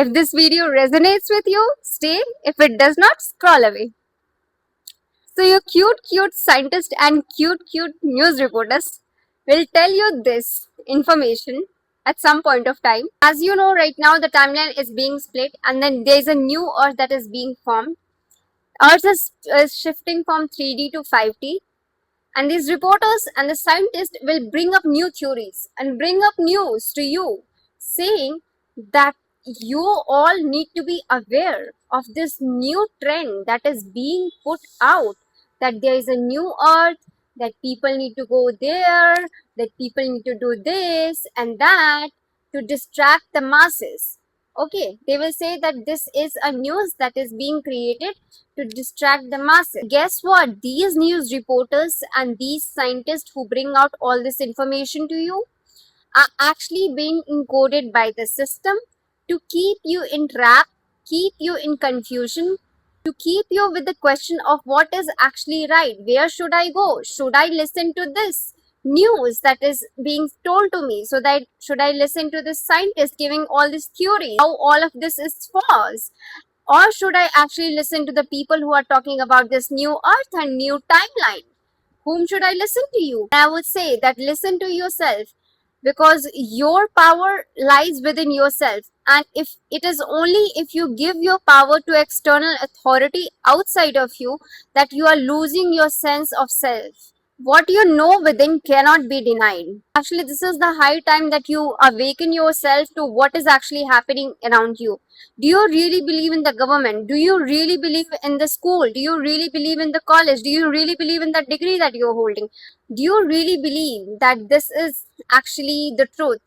If this video resonates with you, stay. If it does not, scroll away. So your cute scientist and cute news reporters will tell you this information at some point of time. As you know, right now the timeline is being split and then there is a new Earth that is being formed. Earth is shifting from 3D to 5D, and these reporters and the scientists will bring up new theories and bring up news to you saying that you all need to be aware of this new trend that is being put out, that there is a new Earth, that people need to go there, that people need to do this and that to distract the masses. Okay, they will say that this is a news that is being created to distract the masses. Guess what? These news reporters and these scientists who bring out all this information to you are actually being encoded by the system to keep you entrapped, keep you in confusion, to keep you with the question of what is actually right. Where should I go? Should I listen to this news that is being told to me? So that should I listen to this scientist giving all this theory? How all of this is false? Or should I actually listen to the people who are talking about this new earth and new timeline? Whom should I listen to you? I would say that listen to yourself, because your power lies within yourself. And if it is only if you give your power to external authority outside of you that you are losing your sense of self. What you know within cannot be denied. Actually, this is the high time that you awaken yourself to what is actually happening around you. Do you really believe in the government? Do you really believe in the school? Do you really believe in the college? Do you really believe in the degree that you're holding? Do you really believe that this is actually the truth?